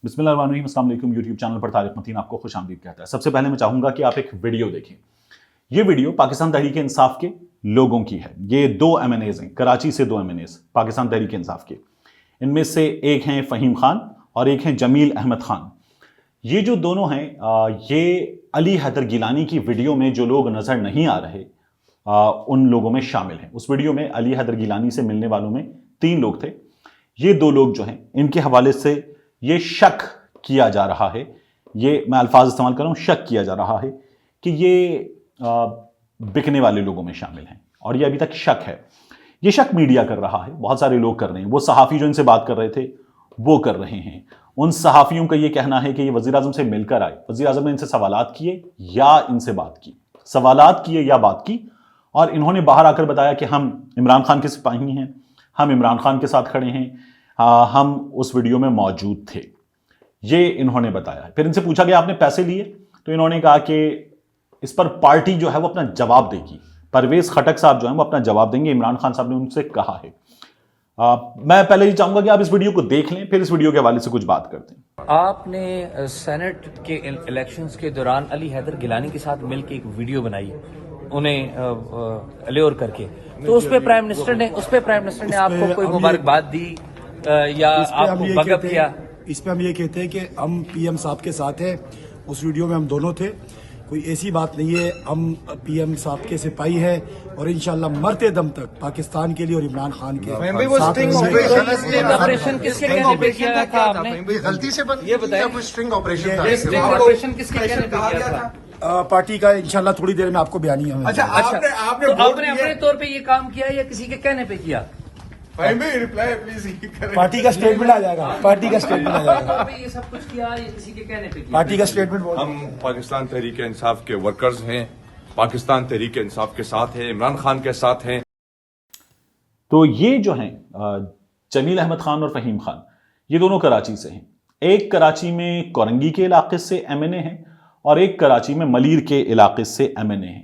बिस्मिल्लाहिर्रहमानिर्रहीम, अस्सलाम वालेकुम। यूट्यूब चैनल पर तारिक मतीन आपको खुश आमदीद कहता है। सबसे पहले मैं चाहूंगा कि आप एक वीडियो देखें। ये वीडियो पाकिस्तान तहरीक इंसाफ के लोगों की है। ये दो MNAs हैं, कराची से दो MNAs पाकिस्तान तहरीक इंसाफ के। इनमें से एक हैं फ़हीम खान और एक हैं जमील अहमद खान। ये जो दोनों हैं ये अली हैदर गिलानी की वीडियो में जो लोग नज़र नहीं आ रहे उन लोगों में शामिल हैं। उस वीडियो में अली हैदर गिलानी से मिलने वालों में 3 लोग थे। ये 2 लोग जो हैं इनके हवाले से ये शक किया जा रहा है, ये मैं अल्फाज इस्तेमाल कर रहा हूं, शक किया जा रहा है कि ये बिकने वाले लोगों में शामिल हैं और ये अभी तक शक है। ये शक मीडिया कर रहा है, बहुत सारे लोग कर रहे हैं। वो सहाफ़ी जो इनसे बात कर रहे थे वो कर रहे हैं। उन सहाफ़ियों का ये कहना है कि ये वज़ीर आज़म से मिलकर आए, वज़ीर आज़म ने इनसे सवालात किए या इनसे बात की, सवालात किए या बात की, और इन्होंने बाहर आकर बताया कि हम इमरान खान के सिपाही हैं, हम इमरान खान के साथ खड़े हैं, हम उस वीडियो में मौजूद थे, ये इन्होंने बताया। फिर इनसे पूछा गया आपने पैसे लिए, तो इन्होंने कहा कि इस पर पार्टी जो है वो अपना जवाब देगी, परवेज खटक साहब जो है वो अपना जवाब देंगे, इमरान खान साहब ने उनसे कहा है। मैं पहले ही चाहूंगा कि आप इस वीडियो को देख लें, फिर इस वीडियो के हवाले से कुछ बात करते हैं। आपने सेनेट के इलेक्शंस के दौरान अली हैदर गिलानी के साथ मिलकर एक वीडियो बनाई, उन्हें अल्योर करके, तो उस पे प्राइम मिनिस्टर ने आपको कोई मुबारकबाद दी या आपको बगअप किया? इस पे हम ये कहते हैं कि हम PM साहब के साथ हैं। उस वीडियो में हम दोनों थे, कोई ऐसी बात नहीं है। हम PM साहब के सिपाही हैं और इंशाल्लाह मरते दम तक पाकिस्तान के लिए और इमरान खान के ऑपरेशन किसके कहने पे किया था आपने? गलती से ये बताइए, कोई स्ट्रिंग ऑपरेशन था? ऑपरेशन किसके कहने पे किया था? पार्टी का इंशाल्लाह थोड़ी देर में आपको बयानी है। अच्छा, आपने तो आपने अपने तौर पे ये काम किया या किसी के कहने पे किया? Reply please. पार्टी का स्टेटमेंट आ जाएगा, पार्टी का स्टेटमेंट आ जाएगा। ये सब कुछ किया या किसी के कहने पे किया? पार्टी का स्टेटमेंट बोल। हम पाकिस्तान तहरीक इंसाफ के वर्कर्स हैं, पाकिस्तान तहरीक इंसाफ के साथ हैं, इमरान खान के साथ हैं। तो ये जो हैं जमील अहमद खान और फ़हीम खान, ये दोनों कराची से हैं। एक कराची में कोरंगी के इलाके से MNA हैं और एक कराची में मलीर के इलाके से MNA हैं।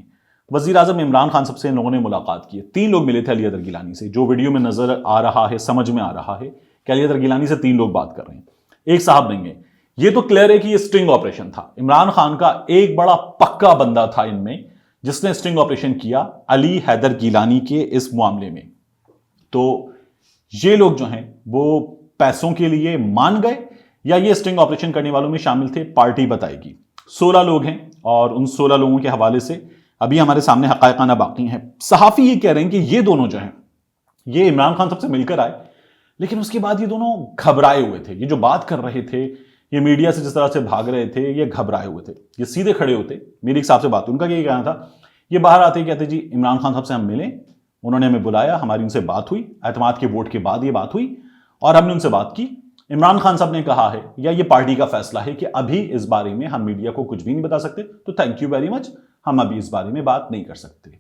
वज़ीर आज़म इमरान खान सबसे इन लोगों ने मुलाकात की है। 3 लोग मिले थे अली हैदर गिलानी से। जो वीडियो में नज़र आ रहा है, समझ में आ रहा है कि अली हैदर गिलानी से 3 लोग बात कर रहे हैं, एक साहब नहीं है। ये तो क्लियर है कि ये स्ट्रिंग ऑपरेशन था। इमरान खान का एक बड़ा पक्का बंदा था इनमें जिसने स्ट्रिंग ऑपरेशन किया अली हैदर गिलानी के इस मामले में। तो ये लोग जो हैं वो पैसों के लिए मान गए या ये स्ट्रिंग ऑपरेशन करने वालों में शामिल थे, पार्टी बताएगी। 16 लोग हैं और उन 16 लोगों के हवाले से अभी हमारे सामने हक़ाइक़ाना बाकी हैं। सहाफ़ी ये कह रहे हैं कि ये दोनों जो हैं ये इमरान खान सबसे मिलकर आए, लेकिन उसके बाद ये दोनों घबराए हुए थे। ये जो बात कर रहे थे, ये मीडिया से जिस तरह से भाग रहे थे, ये घबराए हुए थे। ये सीधे खड़े होते, मेरी एक साहब से बात, उनका ये कहना था, ये बाहर आते ही कहते जी इमरान खान साहब से हम मिले, उन्होंने हमें बुलाया, हमारी उनसे बात हुई, एतमाद के वोट के बाद ये बात हुई और हमने उनसे बात की। इमरान खान साहब ने कहा है या ये पार्टी का फैसला है कि अभी इस बारे में हम मीडिया को कुछ भी नहीं बता सकते, तो थैंक यू वेरी मच, हम अभी इस बारे में बात नहीं कर सकते।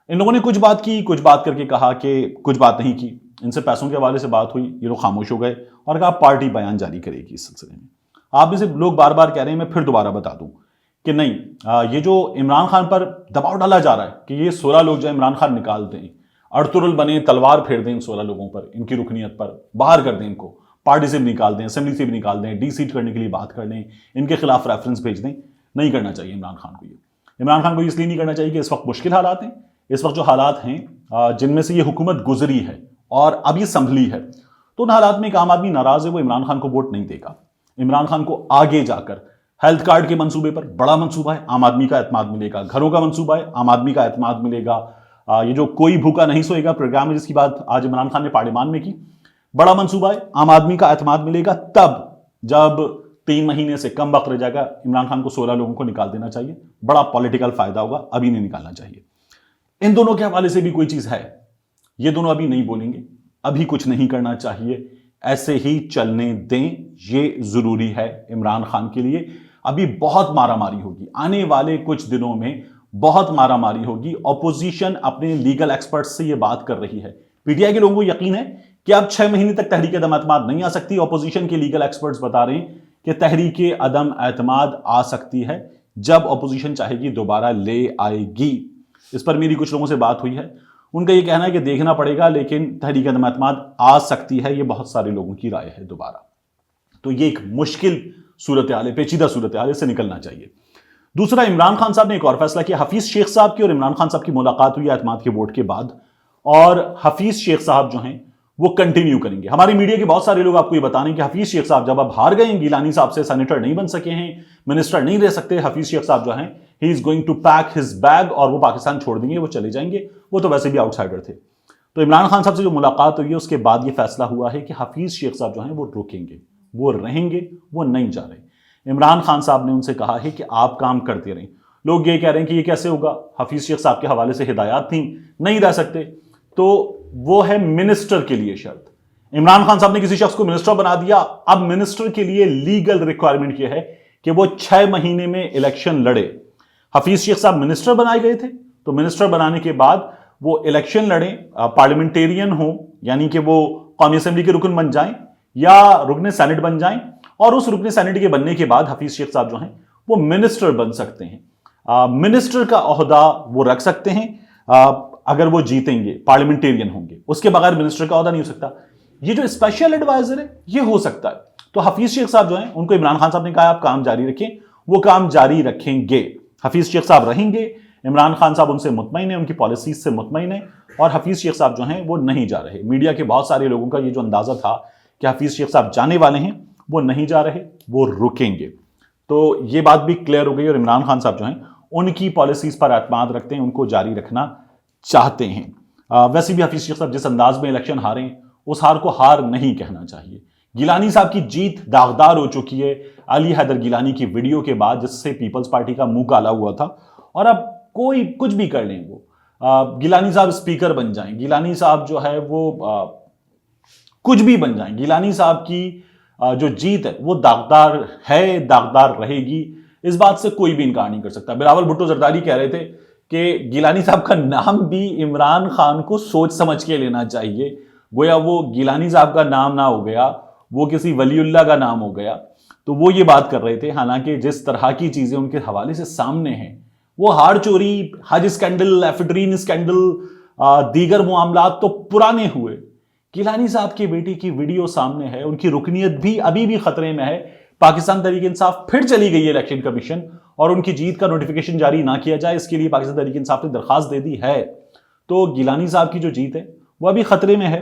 इन लोगों ने कुछ बात की, कुछ बात करके कहा कि कुछ बात नहीं की। इनसे पैसों के हवाले से बात हुई, ये लोग खामोश हो गए और कहा पार्टी बयान जारी करेगी इस सिलसिले में। आप में से लोग बार बार कह रहे हैं, मैं फिर दोबारा बता दूं कि नहीं, ये जो इमरान खान पर दबाव डाला जा रहा है कि ये 16 लोग जो इमरान खान निकाल दें, अर्तुरुल बने, तलवार फेर दें इन 16 लोगों पर, इनकी रुकनीत पर, बाहर कर दें इनको, पार्टी से भी निकाल दें, असेंबली से भी निकाल दें, डीसीट करने के लिए बात कर लें, इनके खिलाफ रेफरेंस भेज दें, नहीं करना चाहिए इमरान खान को। ये इमरान खान को इसलिए नहीं करना चाहिए कि इस वक्त मुश्किल हालात हैं। इस वक्त जो हालात हैं जिनमें से ये हुकूमत गुजरी है और अब ये संभली है, तो उन हालात में एक आम आदमी नाराज है, वो इमरान खान को वोट नहीं देगा। इमरान खान को आगे जाकर हेल्थ कार्ड के मंसूबे पर बड़ा मंसूबा है, आम आदमी का एतमाद मिलेगा। घरों का मंसूबा है, आम आदमी का एतमाद मिलेगा। ये जो कोई भूखा नहीं सोएगा प्रोग्राम है जिसकी बात आज इमरान खान ने पार्लियामान में की, बड़ा मंसूबा है, आम आदमी का एतमाद मिलेगा। तब जब 3 महीने से कम वक्त रह जाएगा, इमरान खान को 16 लोगों को निकाल देना चाहिए, बड़ा पॉलिटिकल फायदा होगा, अभी नहीं निकालना चाहिए। इन दोनों के हवाले से भी कोई चीज है, ये दोनों अभी नहीं बोलेंगे, अभी कुछ नहीं करना चाहिए, ऐसे ही चलने दें, ये जरूरी है इमरान खान के लिए। अभी बहुत मारामारी होगी, आने वाले कुछ दिनों में बहुत मारामारी होगी। ऑपोजिशन अपने लीगल एक्सपर्ट्स से ये बात कर रही है। पीटीआई के लोगों को यकीन है कि अब 6 महीने तक तहरीक अदम एतमाद नहीं आ सकती। ऑपोजिशन के लीगल एक्सपर्ट्स बता रहे हैं कि तहरीक अदम एतमाद आ सकती है, जब ऑपोजिशन चाहेगी दोबारा ले आएगी। इस पर मेरी कुछ लोगों से बात हुई है, उनका ये कहना है कि देखना पड़ेगा, लेकिन तहरीक अदम एतमाद आ सकती है, ये बहुत सारे लोगों की राय है दोबारा। तो ये एक मुश्किल सूरत हाल है, पेचीदा सूरत हाल है, इससे निकलना चाहिए। दूसरा, इमरान खान साहब ने एक और फैसला किया। हफीज शेख साहब की और इमरान खान साहब की मुलाकात हुई एतमाद के वोट के बाद, और हफीज शेख साहब जो हैं वो कंटिन्यू करेंगे। हमारी मीडिया के बहुत सारे लोग आपको ये बता रहे हैं कि हफीज शेख साहब जब अब हार गए हैं, गिलानी साहब से सेनेटर नहीं बन सके हैं, मिनिस्टर नहीं रह सकते, हफीज शेख साहब जो हैं he is going to pack his bag और वो पाकिस्तान छोड़ देंगे, वो चले जाएंगे। वो तो वैसे भी आउटसाइडर थे। तो इमरान खान साहब से जो मुलाकात हुई है उसके बाद ये फैसला हुआ है कि हफीज शेख साहब जो हैं वो रुकेंगे, वो रहेंगे, वो नहीं जा रहे। इमरान खान साहब ने उनसे कहा है कि आप काम करते रहें। लोग ये कह रहे हैं कि ये कैसे होगा, हफीज शेख साहब के हवाले से हिदायत थी, नहीं रह सकते। तो वो है मिनिस्टर के लिए शर्त। इमरान खान साहब ने किसी शख्स को मिनिस्टर बना दिया। अब मिनिस्टर के लिए लीगल रिक्वायरमेंट यह है कि वो 6 महीने में इलेक्शन लड़े। हफीज शेख साहब मिनिस्टर बनाए गए थे, तो मिनिस्टर बनाने के बाद वो इलेक्शन लड़े, पार्लियामेंटेरियन हो, यानी कि वो कौमी असेंबली के रुकन बन जाएं या रुकने सेनेट बन जाएं, और उस रुकने सेनेट के बनने के बाद हफीज शेख साहब जो हैं वो मिनिस्टर बन सकते हैं। मिनिस्टर का ओहदा वो रख सकते हैं अगर वो जीतेंगे, पार्लियामेंटेरियन होंगे, उसके बगैर मिनिस्टर का ओहदा नहीं हो सकता। ये जो स्पेशल एडवाइजर है ये हो सकता है। तो हफीज शेख साहब जो हैं उनको इमरान खान साहब ने कहा आप काम जारी रखें, वो काम जारी रखेंगे। हफीज शेख साहब रहेंगे, इमरान खान साहब उनसे मुतमईन है, उनकी पॉलिसीज से मुतमईन है, और हफीज शेख साहब जो हैं वो नहीं जा रहे। मीडिया के बहुत सारे लोगों का ये जो अंदाजा था कि हफीज शेख साहब जाने वाले हैं, वो नहीं जा रहे, वो रुकेंगे। तो ये बात भी क्लियर हो गई, और इमरान खान साहब जो हैं उनकी पॉलिसीज पर एतमाद रखते हैं, उनको जारी रखना चाहते हैं। वैसे भी हफीज शेख साहब जिस अंदाज में इलेक्शन हारे हैं, उस हार को हार नहीं कहना चाहिए। गिलानी साहब की जीत दागदार हो चुकी है अली हैदर गिलानी की वीडियो के बाद, जिससे पीपल्स पार्टी का मुंह काला हुआ था। और अब कोई कुछ भी कर लें, वो गिलानी साहब स्पीकर बन जाएं, गिलानी साहब जो है वो कुछ भी बन जाएं, गिलानी साहब की जो जीत है वो दागदार है, दागदार रहेगी। इस बात से कोई भी इनकार नहीं कर सकता। बिलावल भुट्टो जरदारी कह रहे थे कि गिलानी साहब का नाम भी इमरान खान को सोच समझ के लेना चाहिए, गोया वो गिलानी साहब का नाम ना हो गया, वो किसी वलीउल्लाह का नाम हो गया। तो वो ये बात कर रहे थे। हालांकि जिस तरह की चीजें उनके हवाले से सामने हैं, वो हार चोरी, हज स्कैंडल, एफिड्रीन स्कैंडल, दीगर मामलात तो पुराने हुए। गिलानी साहब की बेटी की वीडियो सामने है, उनकी रुकनीत भी अभी भी खतरे में है। पाकिस्तान तहरीक इंसाफ फिर चली गई है इलेक्शन कमीशन, और उनकी जीत का नोटिफिकेशन जारी ना किया जाए, इसके लिए पाकिस्तान तहरीक इंसाफ ने दरखास्त दे दी है। तो गिलानी साहब की जो जीत है वो अभी खतरे में है।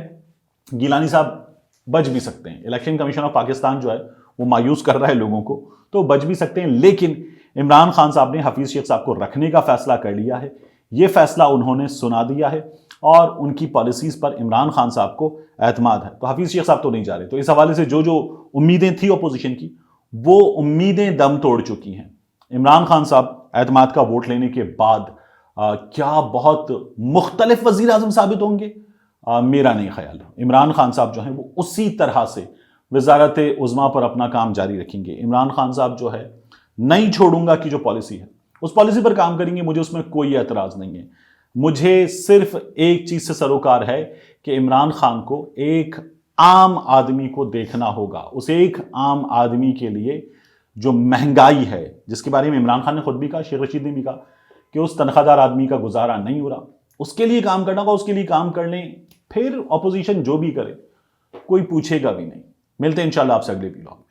गिलानी साहब बच भी सकते हैं, इलेक्शन कमीशन ऑफ पाकिस्तान जो है वो मायूस कर रहा है लोगों को, तो बच भी सकते हैं। लेकिन इमरान खान साहब ने हफीज शेख साहब को रखने का फैसला कर लिया है, ये फैसला उन्होंने सुना दिया है, और उनकी पॉलिसीज पर इमरान खान साहब को एतमाद है। तो हफीज शेख साहब तो नहीं जा रहे। तो इस हवाले से जो जो उम्मीदें थी अपोजिशन की, वो उम्मीदें दम तोड़ चुकी हैं। इमरान खान साहब एतमाद का वोट लेने के बाद क्या बहुत मुख्तलिफ वजीर आजम साबित होंगे? मेरा नहीं ख्याल। इमरान खान साहब जो हैं वो उसी तरह से वजारत उज़्मा पर अपना काम जारी रखेंगे। इमरान खान साहब जो है नहीं छोड़ूंगा की जो पॉलिसी है उस पॉलिसी पर काम करेंगे, मुझे उसमें कोई एतराज़ नहीं है। मुझे सिर्फ एक चीज़ से सरोकार है कि इमरान खान को एक आम आदमी को देखना होगा। उस एक आम आदमी के लिए जो महंगाई है, जिसके बारे में इमरान खान ने खुद भी कहा, शेख रशीद ने भी कहा कि उस तनख्वाहदार आदमी का गुजारा नहीं हो रहा, उसके लिए काम करना होगा। उसके लिए काम कर लें, फिर अपोजिशन जो भी करे कोई पूछेगा भी नहीं। मिलते हैं इंशाल्लाह आपसे अगले वीडियो में।